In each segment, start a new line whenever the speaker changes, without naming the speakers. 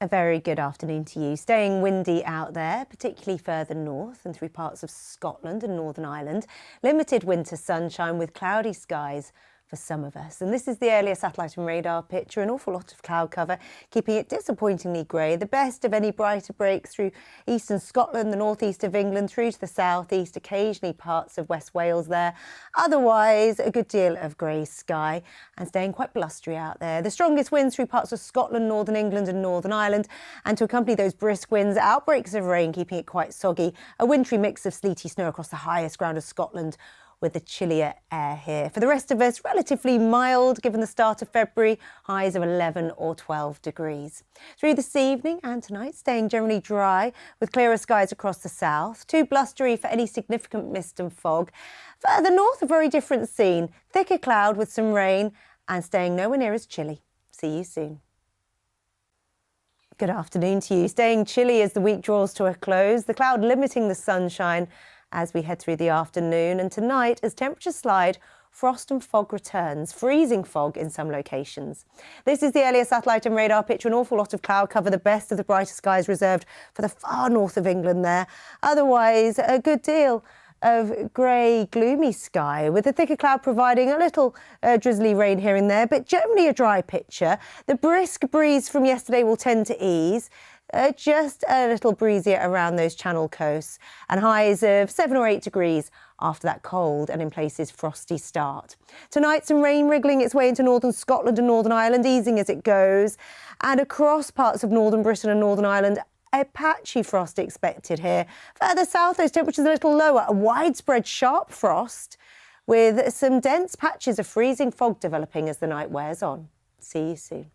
A very good afternoon to you. Staying windy out there, particularly further north and through parts of Scotland and Northern Ireland. Limited winter sunshine with cloudy skies for some of us. And this is the earlier satellite and radar picture, an awful lot of cloud cover, keeping it disappointingly grey. The best of any brighter breaks through eastern Scotland, the northeast of England, through to the southeast, occasionally parts of West Wales there. Otherwise, a good deal of grey sky and staying quite blustery out there. The strongest winds through parts of Scotland, northern England and Northern Ireland. And to accompany those brisk winds, outbreaks of rain, keeping it quite soggy. A wintry mix of sleety snow across the highest ground of Scotland, with the chillier air here. For the rest of us, relatively mild given the start of February, highs of 11 or 12 degrees. Through this evening and tonight, staying generally dry with clearer skies across the south. Too blustery for any significant mist and fog. Further north, a very different scene. Thicker cloud with some rain and staying nowhere near as chilly. See you soon. Good afternoon to you. Staying chilly as the week draws to a close. The cloud limiting the sunshine as we head through the afternoon, and tonight as temperatures slide, frost and fog returns, freezing fog in some locations. This is the earlier satellite and radar picture, an awful lot of cloud cover, the best of the brighter skies reserved for the far north of England there. Otherwise, a good deal of grey, gloomy sky, with the thicker cloud providing a little drizzly rain here and there, but generally a dry picture. The brisk breeze from yesterday will tend to ease. Just a little breezier around those Channel coasts, and highs of 7 or 8 degrees after that cold and in places frosty start. Tonight, some rain wriggling its way into northern Scotland and Northern Ireland, easing as it goes, and across parts of northern Britain and Northern Ireland, a patchy frost expected here. Further south, those temperatures a little lower, a widespread sharp frost with some dense patches of freezing fog developing as the night wears on. See you soon.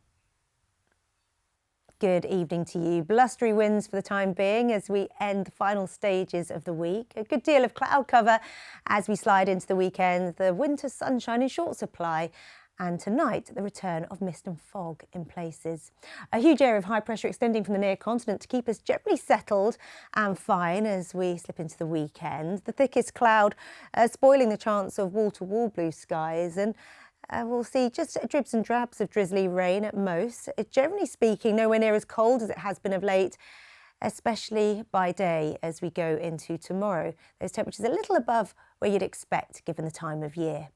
Good evening to you. Blustery winds for the time being as we end the final stages of the week. A good deal of cloud cover as we slide into the weekend. The winter sunshine in short supply. And tonight, the return of mist and fog in places. A huge area of high pressure extending from the near continent to keep us generally settled and fine as we slip into the weekend. The thickest cloud spoiling the chance of wall-to-wall blue skies, and we'll see just dribs and drabs of drizzly rain at most. Generally speaking, nowhere near as cold as it has been of late, especially by day as we go into tomorrow. Those temperatures a little above where you'd expect given the time of year.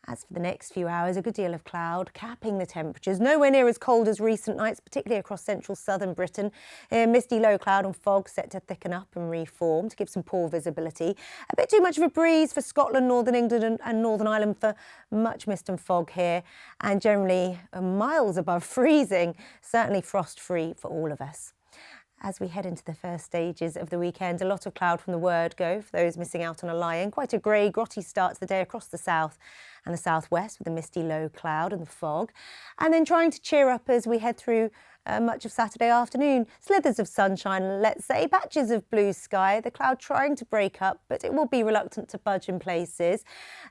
As for the next few hours, a good deal of cloud capping the temperatures. Nowhere near as cold as recent nights, particularly across central southern Britain. Misty low cloud and fog set to thicken up and reform to give some poor visibility. A bit too much of a breeze for Scotland, Northern England and Northern Ireland for much mist and fog here. And generally miles above freezing, certainly frost-free for all of us. As we head into the first stages of the weekend, a lot of cloud from the word go for those missing out on a lie-in. Quite a grey, grotty start to the day across the south and the southwest with a misty low cloud and the fog. And then trying to cheer up as we head through much of Saturday afternoon. Slithers of sunshine, let's say, patches of blue sky. The cloud trying to break up, but it will be reluctant to budge in places.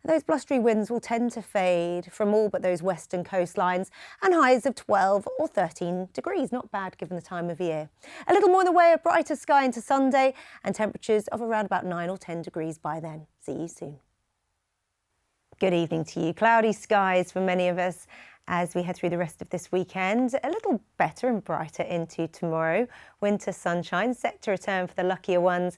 Those blustery winds will tend to fade from all but those western coastlines, and highs of 12 or 13 degrees. Not bad given the time of year. A little more in the way of brighter sky into Sunday and temperatures of around about 9 or 10 degrees by then. See you soon. Good evening to you. Cloudy skies for many of us as we head through the rest of this weekend. A little better and brighter into tomorrow. Winter sunshine set to return for the luckier ones,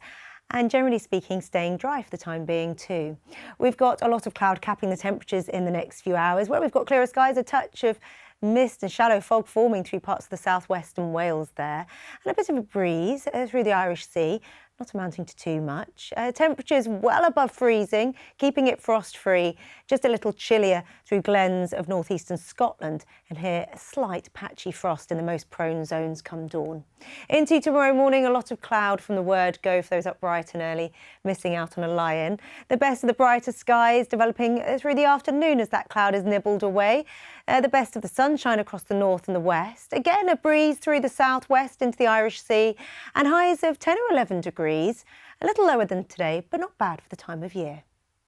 and generally speaking staying dry for the time being too. We've got a lot of cloud capping the temperatures in the next few hours. Where we've got clearer skies, a touch of mist and shallow fog forming through parts of the southwest and Wales there, and a bit of a breeze through the Irish Sea, not amounting to too much. Temperatures well above freezing, keeping it frost-free, just a little chillier through glens of northeastern Scotland, and here a slight patchy frost in the most prone zones come dawn. Into tomorrow morning, a lot of cloud from the word go for those up bright and early, missing out on a lie-in. The best of the brighter skies developing through the afternoon as that cloud is nibbled away. The best of the sunshine across the north and the west. Again, a breeze through the southwest into the Irish Sea, and highs of 10 or 11 degrees. A little lower than today, but not bad for the time of year.